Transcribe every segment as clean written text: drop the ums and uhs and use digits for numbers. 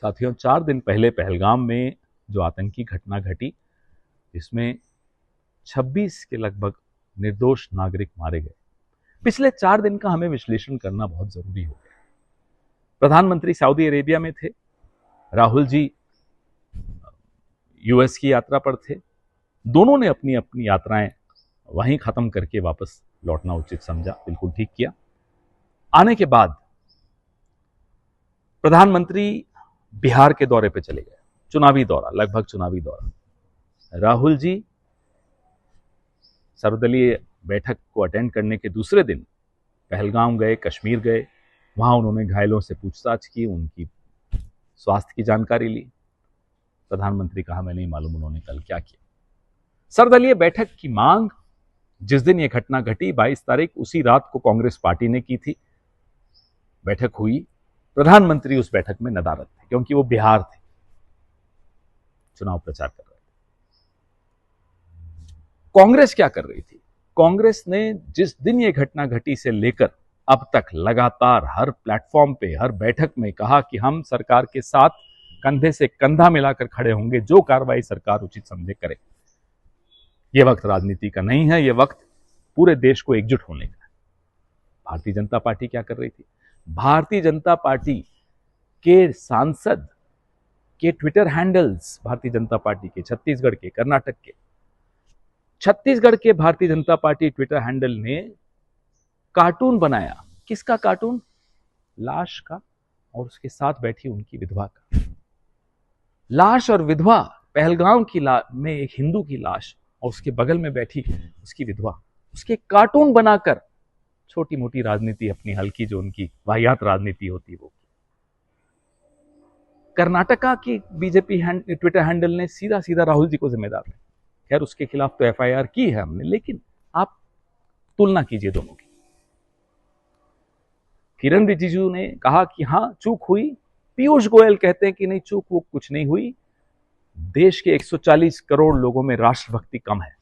साथियों, 4 दिन पहले पहलगाम में जो आतंकी घटना घटी, जिसमें 26 के लगभग निर्दोष नागरिक मारे गए, पिछले 4 दिन का हमें विश्लेषण करना बहुत जरूरी हो गया। प्रधानमंत्री सऊदी अरेबिया में थे, राहुल जी यूएस की यात्रा पर थे। दोनों ने अपनी अपनी यात्राएं वहीं खत्म करके वापस लौटना उचित समझा, बिल्कुल ठीक किया। आने के बाद प्रधानमंत्री बिहार के दौरे पे चले गए, चुनावी दौरा, लगभग चुनावी दौरा। राहुल जी सर्वदलीय बैठक को अटेंड करने के दूसरे दिन पहलगाम गए, कश्मीर गए। वहां उन्होंने घायलों से पूछताछ की, उनकी स्वास्थ्य की जानकारी ली। प्रधानमंत्री कहा, मैं नहीं मालूम उन्होंने कल क्या किया। सर्वदलीय बैठक की मांग जिस दिन यह घटना घटी, 22 तारीख, उसी रात को कांग्रेस पार्टी ने की थी। बैठक हुई, प्रधानमंत्री उस बैठक में नदारद थे क्योंकि वो बिहार थे, चुनाव प्रचार कर रहे थे। कांग्रेस क्या कर रही थी? कांग्रेस ने जिस दिन यह घटना घटी से लेकर अब तक लगातार हर प्लेटफॉर्म पे, हर बैठक में कहा कि हम सरकार के साथ कंधे से कंधा मिलाकर खड़े होंगे, जो कार्रवाई सरकार उचित समझे करे। यह वक्त राजनीति का नहीं है, यह वक्त पूरे देश को एकजुट होने का है। भारतीय जनता पार्टी क्या कर रही थी? भारतीय जनता पार्टी के सांसद के Twitter handles, Bharatiya Janata party के छत्तीसगढ़ के, कर्नाटक के, छत्तीसगढ़ के Bharatiya Janata party Twitter handle ने कार्टून बनाया। किसका कार्टून? लाश का और उसके साथ बैठी उनकी विधवा का। लाश और विधवा, पहलगाम की में एक हिंदू की लाश और उसके बगल में बैठी उसकी विधवा, उसके कार्टून बनाकर छोटी मोटी राजनीति, अपनी हल्की जो उनकी वाहियात राजनीति होती है वो। कर्नाटका की बीजेपी ट्विटर हैंडल ने सीधा सीधा राहुल जी को जिम्मेदार है। खैर, उसके खिलाफ तो एफआईआर की है हमने, लेकिन आप तुलना कीजिए दोनों की। किरण रिजिजू ने कहा कि हां, चूक हुई। पीयूष गोयल कहते हैं कि नहीं, चूक वो कुछ नहीं हुई। देश के 140 करोड़ लोगों में राष्ट्रभक्ति कम है।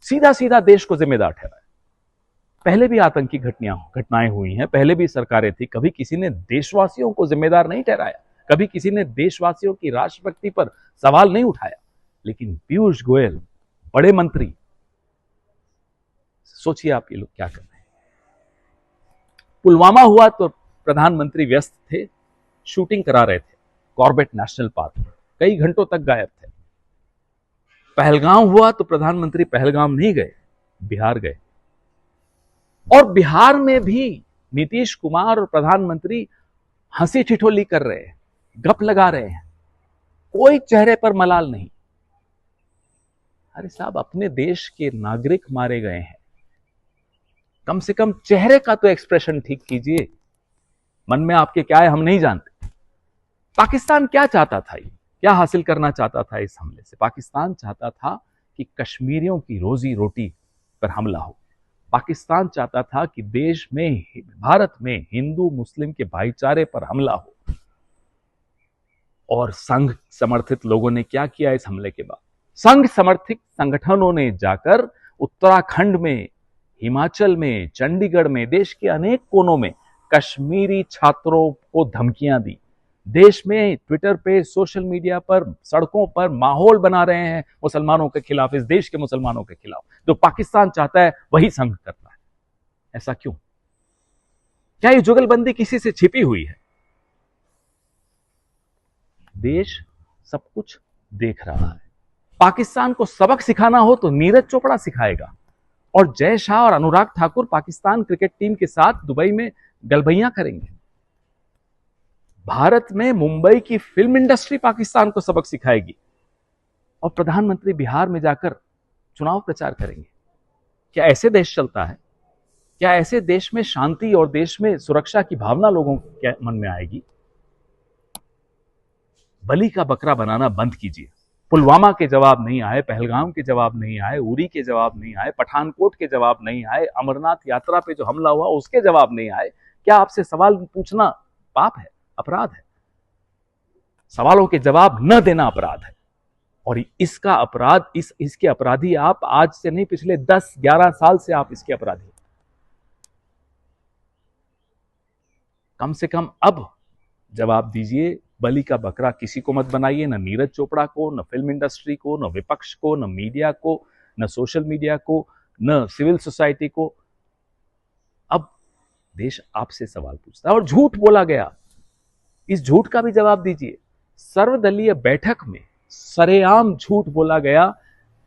सीधा सीधा देश को जिम्मेदार ठहराया। पहले भी आतंकी घटनाएं हुई हैं, पहले भी सरकारें थी, कभी किसी ने देशवासियों को जिम्मेदार नहीं ठहराया, कभी किसी ने देशवासियों की राष्ट्रभक्ति पर सवाल नहीं उठाया। लेकिन पीयूष गोयल, बड़े मंत्री, सोचिए आप ये लोग क्या कर रहे हैं। पुलवामा हुआ तो प्रधानमंत्री व्यस्त थे, शूटिंग करा रहे थे कॉर्बेट नेशनल पार्क में, कई घंटों तक गायब थे। पहलगाम हुआ तो प्रधानमंत्री पहलगाम नहीं गए, बिहार गए। और बिहार में भी नीतीश कुमार और प्रधानमंत्री हंसी ठिठोली कर रहे हैं, गप लगा रहे हैं, कोई चेहरे पर मलाल नहीं। अरे साहब, अपने देश के नागरिक मारे गए हैं, कम से कम चेहरे का तो एक्सप्रेशन ठीक कीजिए। मन में आपके क्या है हम नहीं जानते। पाकिस्तान क्या चाहता था, क्या हासिल करना चाहता था इस हमले से? पाकिस्तान चाहता था कि कश्मीरियों की रोजी रोटी पर हमला हो। पाकिस्तान चाहता था कि देश में, भारत में हिंदू मुस्लिम के भाईचारे पर हमला हो। और संघ समर्थित लोगों ने क्या किया इस हमले के बाद? संघ समर्थित संगठनों ने जाकर उत्तराखंड में, हिमाचल में, चंडीगढ़ में, देश के अनेक कोनों में कश्मीरी छात्रों को धमकियां दी। देश में ट्विटर पे, सोशल मीडिया पर, सड़कों पर माहौल बना रहे हैं मुसलमानों के खिलाफ, इस देश के मुसलमानों के खिलाफ। जो पाकिस्तान चाहता है वही संघ करता है। ऐसा क्यों? क्या ये जुगलबंदी किसी से छिपी हुई है? देश सब कुछ देख रहा है। पाकिस्तान को सबक सिखाना हो तो नीरज चोपड़ा सिखाएगा, और जय शाह और अनुराग ठाकुर पाकिस्तान क्रिकेट टीम के साथ दुबई में गलबैया करेंगे। भारत में मुंबई की फिल्म इंडस्ट्री पाकिस्तान को सबक सिखाएगी, और प्रधानमंत्री बिहार में जाकर चुनाव प्रचार करेंगे। क्या ऐसे देश चलता है? क्या ऐसे देश में शांति और देश में सुरक्षा की भावना लोगों के मन में आएगी? बलि का बकरा बनाना बंद कीजिए। पुलवामा के जवाब नहीं आए, पहलगाम के जवाब नहीं आए, उरी के जवाब नहीं आए, पठानकोट के जवाब नहीं आए, अमरनाथ यात्रा पे जो हमला हुआ उसके जवाब नहीं आए। क्या आपसे सवाल पूछना पाप है, अपराध है? सवालों के जवाब न देना अपराध है, और इसका अपराध, इसके अपराधी आप आज से नहीं, पिछले 10-11 साल से आप इसके अपराधी। कम से कम अब जवाब दीजिए बलि का बकरा किसी को मत बनाइए, न नीरज चोपड़ा को, न फिल्म इंडस्ट्री को, न विपक्ष को, न मीडिया को, न सोशल मीडिया को, न सिविल सोसाइटी को। अब देश आपसे सवाल पूछता है और झूठ बोला गया, इस झूठ का भी जवाब दीजिए। सर्वदलीय बैठक में सरेआम झूठ बोला गया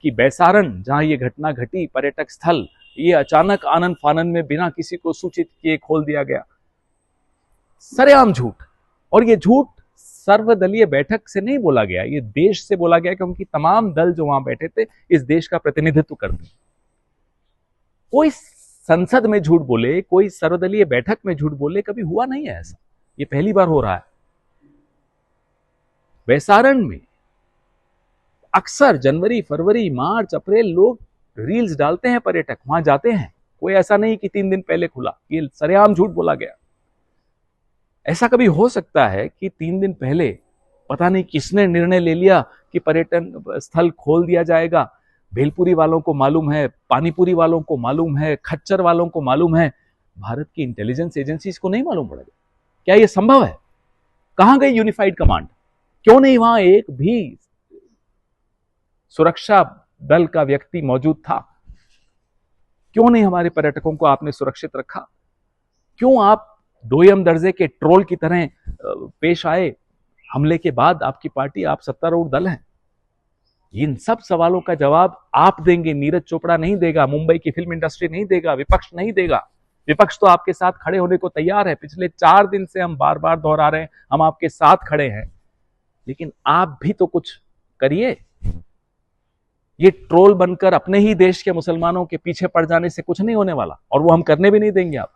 कि बैसारण जहां ये घटना घटी, पर्यटक स्थल, ये अचानक आनन फानन में बिना किसी को सूचित किए खोल दिया गया। सरेआम झूठ। और ये झूठ सर्वदलीय बैठक से नहीं बोला गया, ये देश से बोला गया, क्योंकि तमाम दल जो वहां बैठे थे इस देश का प्रतिनिधित्व करते हैं। कोई संसद में झूठ बोले, कोई सर्वदलीय बैठक में झूठ बोले, कभी हुआ नहीं है ऐसा, ये पहली बार हो रहा है। बैसारण में अक्सर जनवरी, फरवरी, मार्च, अप्रैल लोग रील्स डालते हैं, पर्यटक वहां जाते हैं। कोई ऐसा नहीं कि 3 दिन पहले खुला, ये सरेआम झूठ बोला गया। ऐसा कभी हो सकता है कि 3 दिन पहले पता नहीं किसने निर्णय ले लिया कि पर्यटन स्थल खोल दिया जाएगा। भेलपुरी वालों को मालूम है, पानीपुरी वालों को मालूम है, खच्चर वालों को मालूम है, भारत की इंटेलिजेंस एजेंसीज को नहीं मालूम पड़ेगा? क्या यह संभव है? कहां गई यूनिफाइड कमांड? क्यों नहीं वहां एक भी सुरक्षा दल का व्यक्ति मौजूद था? क्यों नहीं हमारे पर्यटकों को आपने सुरक्षित रखा? क्यों आप दोयम दर्जे के ट्रोल की तरह पेश आए? हमले के बाद आपकी पार्टी, आप सत्तारूढ़ दल हैं। इन सब सवालों का जवाब आप देंगे, नीरज चोपड़ा नहीं देगा, मुंबई की फिल्म इंडस्ट्री नहीं देगा, विपक्ष नहीं देगा। विपक्ष तो आपके साथ खड़े होने को तैयार है। पिछले 4 दिन से हम बार बार दोहरा रहे हैं, हम आपके साथ खड़े हैं, लेकिन आप भी तो कुछ करिए। ये ट्रोल बनकर अपने ही देश के मुसलमानों के पीछे पड़ जाने से कुछ नहीं होने वाला, और वो हम करने भी नहीं देंगे। आप